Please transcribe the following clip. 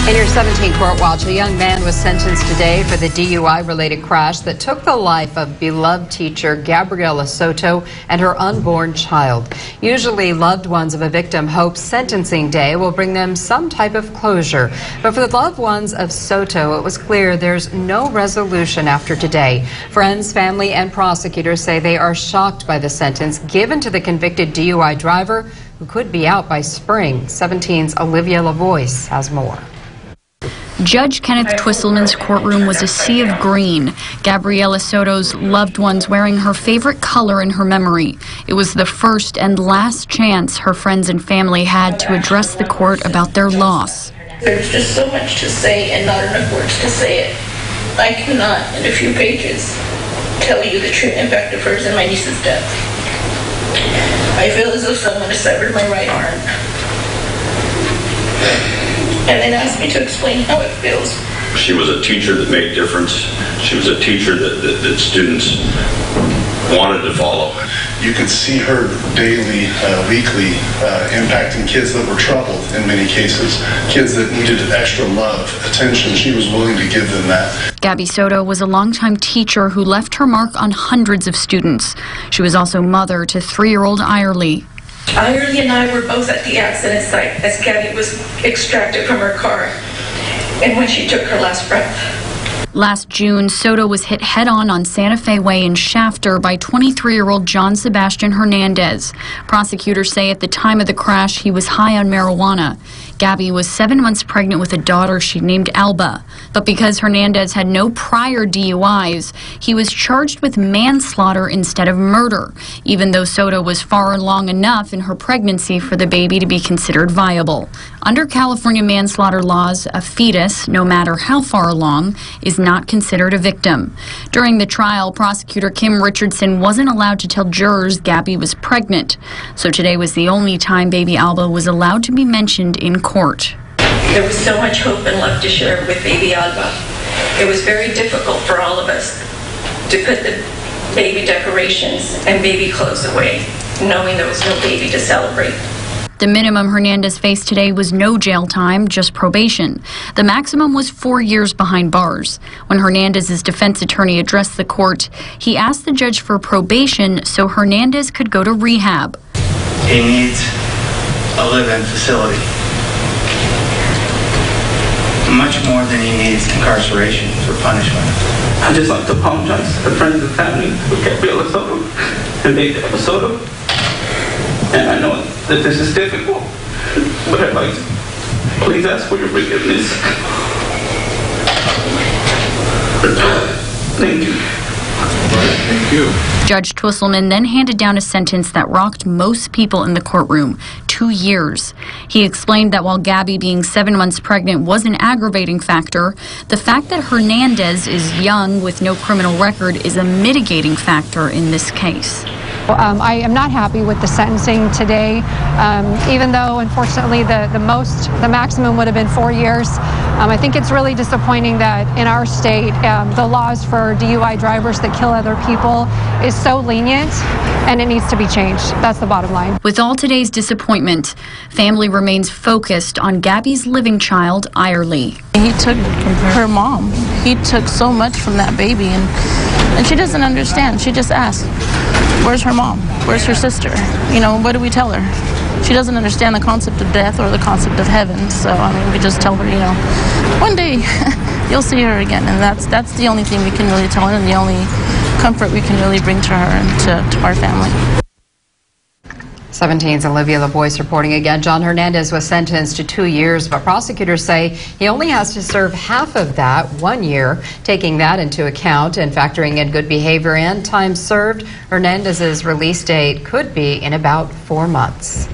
In your 17 court watch, a young man was sentenced today for the DUI-related crash that took the life of beloved teacher Gabriela Soto and her unborn child. Usually, loved ones of a victim hope sentencing day will bring them some type of closure. But for the loved ones of Soto, it was clear there's no resolution after today. Friends, family, and prosecutors say they are shocked by the sentence given to the convicted DUI driver, who could be out by spring. 17's Olivia LaVoice has more. Judge Kenneth Twisselman's courtroom was a sea of green, Gabriela Soto's loved ones wearing her favorite color in her memory. It was the first and last chance her friends and family had to address the court about their loss. There's just so much to say and not enough words to say it. I cannot, in a few pages, tell you the true impact of hers and my niece's death. I feel as though someone has severed my right arm and then asked me to explain how it feels. She was a teacher that made a difference. She was a teacher that students wanted to follow. You could see her daily, weekly, impacting kids that were troubled in many cases, kids that needed extra love, attention. She was willing to give them that. Gabby Soto was a longtime teacher who left her mark on hundreds of students. She was also mother to 3-year-old Irely. Irely and I were both at the accident site as Gabby was extracted from her car and when she took her last breath. Last June, Soto was hit head-on Santa Fe Way in Shafter by 23-year-old John Hernandez. Prosecutors say at the time of the crash, he was high on marijuana. Gabby was 7 months pregnant with a daughter she named Alba. But because Hernandez had no prior DUIs, he was charged with manslaughter instead of murder, even though Soto was far along enough in her pregnancy for the baby to be considered viable. Under California manslaughter laws, a fetus, no matter how far along, is not considered a victim. During the trial, prosecutor Kim Richardson wasn't allowed to tell jurors Gabby was pregnant. So today was the only time baby Alba was allowed to be mentioned in court. There was so much hope and love to share with baby Alba. It was very difficult for all of us to put the baby decorations and baby clothes away, knowing there was no baby to celebrate. The minimum Hernandez faced today was no jail time, just probation. The maximum was 4 years behind bars. When Hernandez's defense attorney addressed the court, he asked the judge for probation so Hernandez could go to rehab. He needs a live-in facility. Much more than he needs incarceration for punishment. I'd just like to apologize to friends and family with Gabriela Soto and Baby Soto. And I know that this is difficult, but I'd like to please ask for your forgiveness. Thank you. Thank you. Judge Twisselman then handed down a sentence that rocked most people in the courtroom, 2 years. He explained that while Gabby being 7 months pregnant was an aggravating factor, the fact that Hernandez is young with no criminal record is a mitigating factor in this case. I am not happy with the sentencing today, even though unfortunately the maximum would have been 4 years. I think it's really disappointing that in our state the laws for DUI drivers that kill other people is so lenient, and it needs to be changed. That's the bottom line. With all today's disappointment, family remains focused on Gabby's living child, Irely. He took her mom. He took so much from that baby, and she doesn't understand. She just asks, where's her mom? Where's her sister? You know, what do we tell her? She doesn't understand the concept of death or the concept of heaven. So, I mean, we just tell her, you know, one day you'll see her again. And that's the only thing we can really tell her and the only comfort we can really bring to her and to our family. 17's Olivia LaVoice reporting again. John Hernandez was sentenced to 2 years, but prosecutors say he only has to serve half of that, 1 year. Taking that into account and factoring in good behavior and time served, Hernandez's release date could be in about 4 months.